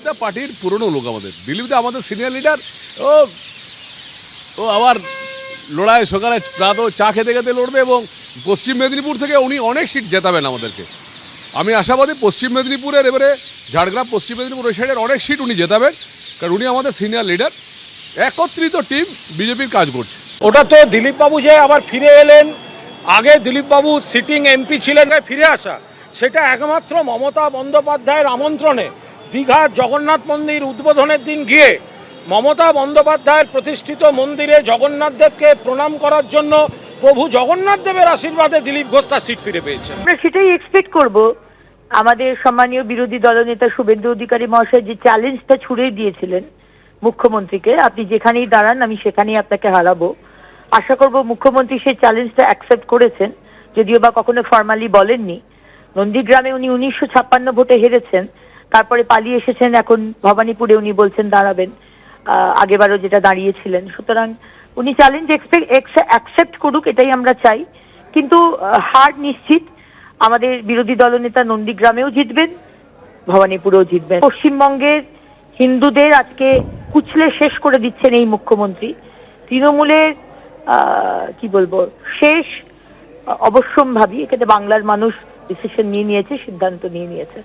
দা পার্টির পুরনো লোক, দিলীপ দা আমাদের সিনিয়র লিডার। ও ও আবার লড়াই সকালে রাত চা খেতে খেতে লড়বে, এবং পশ্চিম মেদিনীপুর থেকে উনি অনেক সিট জেতাবেন আমাদেরকে। আমি আশাবাদী পশ্চিম মেদিনীপুরের, এবারে ঝাড়গ্রাম পশ্চিম মেদিনীপুর ওই সাইডের অনেক সিট উনি জেতাবেন, কারণ উনি আমাদের সিনিয়র লিডার। একত্রিত টিম বিজেপির কাজ করছে। ওটা তো দিলীপ বাবু যে আবার ফিরে এলেন, আগে দিলীপ বাবু সিটিং এমপি ছিলেন, ফিরে আসা সেটা একমাত্র মমতা বন্দ্যোপাধ্যায়ের আমন্ত্রণে দীঘার জগন্নাথ মন্দির উদ্বোধনের দিন গিয়ে মমতা বন্দ্যোপাধ্যায়ের প্রতিষ্ঠিত মন্দিরে জগন্নাথ দেবকে প্রণাম করার জন্য প্রভু জগন্নাথ দেবের আশীর্বাদে দিলীপ ঘোষ তার সিট ফিরে পেয়েছেন। আমরা সেটাই এক্সপেক্ট করব। আমাদের সম্মানীয় বিরোধী দলনেতা শুভেন্দু অধিকারী মহাশয় যে চ্যালেঞ্জটা ছুড়ে দিয়েছিলেন মুখ্যমন্ত্রীকে, আপনি যেখানেই দাঁড়ান আমি সেখানেই আপনাকে হারাবো, আশা করব মুখ্যমন্ত্রী সেই চ্যালেঞ্জটা অ্যাকসেপ্ট করেছেন, যদিও বা কখনো ফর্মালি বলেননি। নন্দীগ্রামে উনি 1956 ভোটে হেরেছেন, তারপরে পালিয়ে এসেছেন, এখন ভবানীপুরে উনি বলছেন দাঁড়াবেন, আগেবারও যেটা দাঁড়িয়েছিলেন। সুতরাং উনি চ্যালেঞ্জ অ্যাকসেপ্ট করুক, এটাই আমরা চাই। কিন্তু হার নিশ্চিত, আমাদের বিরোধী দলনেতা নন্দীগ্রামেও জিতবেন, ভবানীপুরেও জিতবেন। পশ্চিমবঙ্গের হিন্দুদের আজকে কুচলে শেষ করে দিচ্ছেন এই মুখ্যমন্ত্রী। তৃণমূলের কি বলবো শেষ অবশ্যম্ভাবী, এখানে বাংলার মানুষ ডিসিশন নিয়ে নিয়েছে, সিদ্ধান্ত নিয়ে নিয়েছে।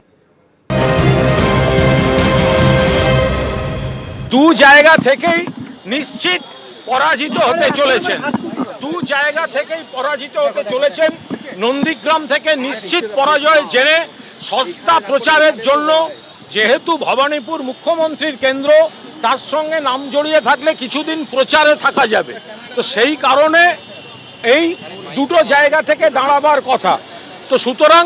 দু জায়গা থেকেই নিশ্চিত পরাজিত হতে চলেছেন, দু জায়গা থেকেই পরাজিত হতে চলেছেন। নন্দীগ্রাম থেকে নিশ্চিত পরাজয় জেনে সস্তা প্রচারের জন্য, যেহেতু ভবানীপুর মুখ্যমন্ত্রীর কেন্দ্র, তার সঙ্গে নাম জড়িয়ে থাকলে কিছুদিন প্রচারে থাকা যাবে, তো সেই কারণে এই দুটো জায়গা থেকে দাঁড়াবার কথা। তো সুতরাং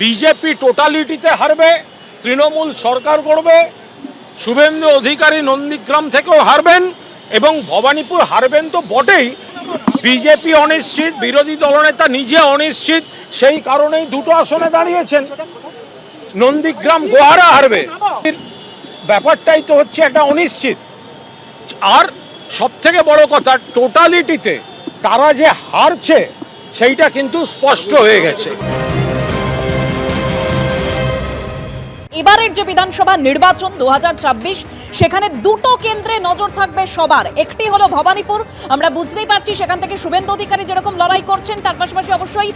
বিজেপি টোটালিটিতে হারবে, তৃণমূল সরকার করবে, শুভেন্দু অধিকারী নন্দীগ্রাম থেকেও হারবেন এবং ভবানীপুর হারবেন তো বটেই। বিজেপি অনিশ্চিত, বিরোধী দলনেতা নিজে অনিশ্চিত, সেই কারণেই দুটো আসনে দাঁড়িয়েছেন। নন্দীগ্রাম গোহারা হারবে, ব্যাপারটাই তো হচ্ছে একটা অনিশ্চিত। আর সব থেকে বড় কথা, টোটালিটিতে তারা যে হারছে সেইটা কিন্তু স্পষ্ট হয়ে গেছে। এবারের যে বিধানসভা নির্বাচন 2026, সেখানে দুটো কেন্দ্রে নজর থাকবে সবার। একটি হলো ভবানীপুর, আমরা বুঝতেই পারছি সেখান থেকে শুভেন্দু অধিকারী যেরকম লড়াই করছেন, তার পাশাপাশি অবশ্যই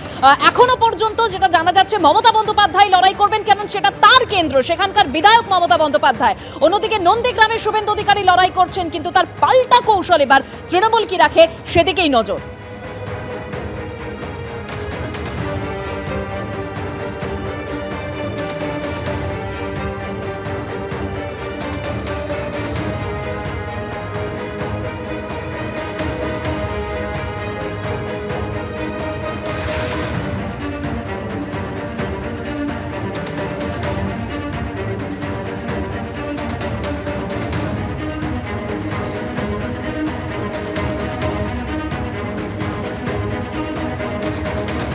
এখনো পর্যন্ত যেটা জানা যাচ্ছে মমতা বন্দ্যোপাধ্যায় লড়াই করবেন, কারণ সেটা তার কেন্দ্র, সেখানকার বিধায়ক মমতা বন্দ্যোপাধ্যায়। অন্যদিকে নন্দীগ্রামে শুভেন্দু অধিকারী লড়াই করছেন, কিন্তু তার পাল্টা কৌশল এবার তৃণমূল কি রাখে সেদিকেই নজর।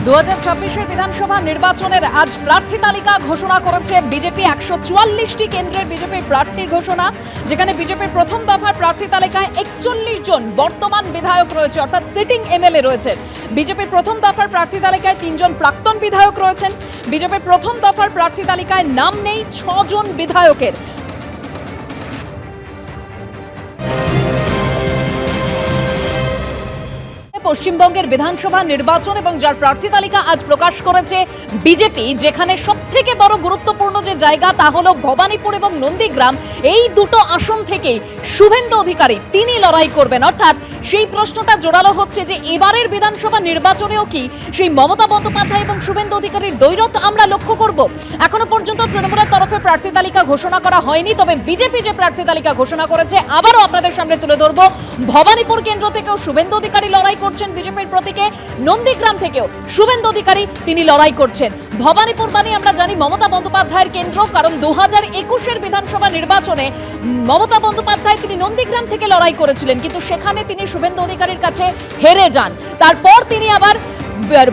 দু 2026 বিধানসভা নির্বাচনের আজ প্রার্থী তালিকা ঘোষণা করেছে বিজেপি। 144টি কেন্দ্রের বিজেপির প্রার্থী ঘোষণা, যেখানে বিজেপির প্রথম দফার প্রার্থী তালিকায় 41 জন বর্তমান বিধায়ক রয়েছে, অর্থাৎ সিটিং এমএলএ রয়েছেন। বিজেপির প্রথম দফার প্রার্থী তালিকায় 3 জন প্রাক্তন বিধায়ক রয়েছেন। বিজেপির প্রথম দফার প্রার্থী তালিকায় নাম নেই 6 জন বিধায়কের। পশ্চিমবঙ্গের বিধানসভা নির্বাচন এবং যার প্রার্থী তালিকা আজ প্রকাশ করেছে বিজেপি, যেখানে সবথেকে বড় গুরুত্বপূর্ণ যে জায়গা তা হলো ভবানীপুর এবং নন্দীগ্রাম। এই দুটো আসন থেকেই শুভেন্দু অধিকারী তিনি লড়াই করবেন, অর্থাৎ সেই প্রশ্নটা জোরালো হচ্ছে যে এবারের বিধানসভা নির্বাচনেও কি সেই মমতা বন্দ্যোপাধ্যায় এবং শুভেন্দু অধিকারীর দ্বৈরথ আমরা লক্ষ্য করব। এখনো পর্যন্ত তৃণমূলের তরফে প্রার্থী তালিকা ঘোষণা করা হয়নি, তবে বিজেপি যে প্রার্থী তালিকা ঘোষণা করেছে আবারও আপনাদের সামনে তুলে ধরব। ভবানীপুর কেন্দ্র থেকেও শুভেন্দু অধিকারী লড়াই করছেন বিজেপির প্রতীকে, নন্দীগ্রাম থেকেও শুভেন্দু অধিকারী তিনি লড়াই করছেন। ভবানীপুর মানে আমরা জানি মমতা বন্দ্যোপাধ্যায়ের কেন্দ্র, কারণ 2021 বিধানসভা নির্বাচনে মমতা বন্দ্যোপাধ্যায় তিনি নন্দীগ্রাম থেকে লড়াই করেছিলেন, কিন্তু সেখানে তিনি শুভেন্দু অধিকারীর কাছে হেরে যান। তারপর তিনি আবার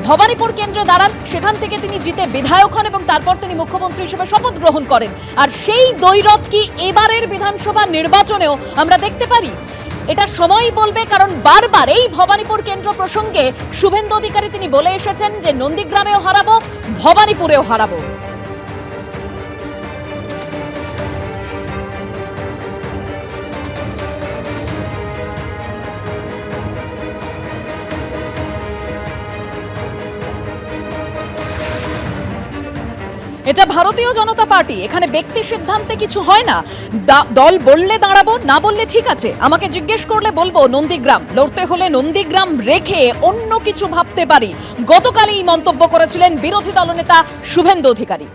ভবানীপুর কেন্দ্রে দাঁড়ান, সেখান থেকে তিনি জিতে বিধায়ক হন এবং তারপর তিনি মুখ্যমন্ত্রী হিসেবে শপথ গ্রহণ করেন। আর সেই দ্বৈরথ কি এবারের বিধানসভা নির্বাচনেও আমরা দেখতে পারি? এটা সময়ই বলবে, কারণ বারবার এই ভবানীপুর কেন্দ্র প্রসঙ্গে শুভেন্দু অধিকারী তিনি বলে এসেছেন যে নন্দীগ্রামেও হারাবো, ভবানীপুরেও হারাবো। এটা ভারতীয় জনতা পার্টি, এখানে ব্যক্তি সিদ্ধান্তে কিছু হয় না। দল বললে দাঁড়াবো, না বললে ঠিক আছে। আমাকে জিজ্ঞেস করলে বলবো নন্দীগ্রাম, লড়তে হলে নন্দীগ্রাম রেখে অন্য কিছু ভাবতে পারি। গতকালই এই মন্তব্য করেছিলেন বিরোধী দলনেতা শুভেন্দু অধিকারী।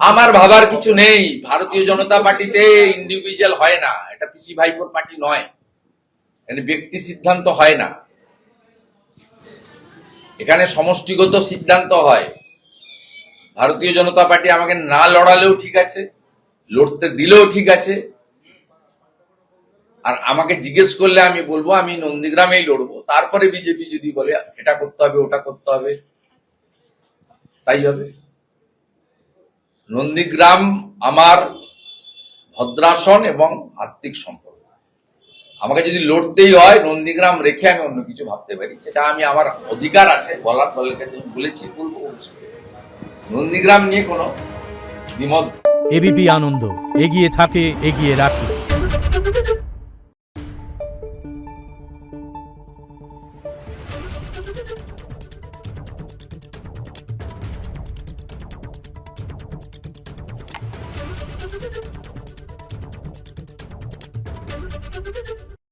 আমার ভাবার কিছু নেই। ভারতীয় জনতা পার্টিতে ইন্ডিভিজুয়াল হয় না, এটা পিসি ভাইপোর পার্টি নয়, এখানে ব্যক্তি সিদ্ধান্ত হয় না, এখানে সমষ্টিগত সিদ্ধান্ত হয়। ভারতীয় জনতা পার্টি আমাকে না লড়ালেও ঠিক আছে, লড়তে দিলেও ঠিক আছে, আর আমাকে জিজ্ঞেস করলে আমি বলবো আমি নন্দীগ্রামেই লড়বো। তারপরে বিজেপি যদি বলে এটা করতে হবে ওটা করতে হবে, তাই হবে। নন্দীগ্রাম আমার ভদ্রাসন এবং আত্মিক সম্পর্ক। আমাকে যদি লড়তেই হয় নন্দীগ্রাম রেখে আমি অন্য কিছু ভাবতে পারি, সেটা আমি আমার অধিকার আছে বলার, দলের কাছে আমি বলেছি, বলবো। নন্দীগ্রাম নিয়ে কোনো দ্বিমত। এবিপি আনন্দ, এগিয়ে থাকে, এগিয়ে রাখে। Thank you.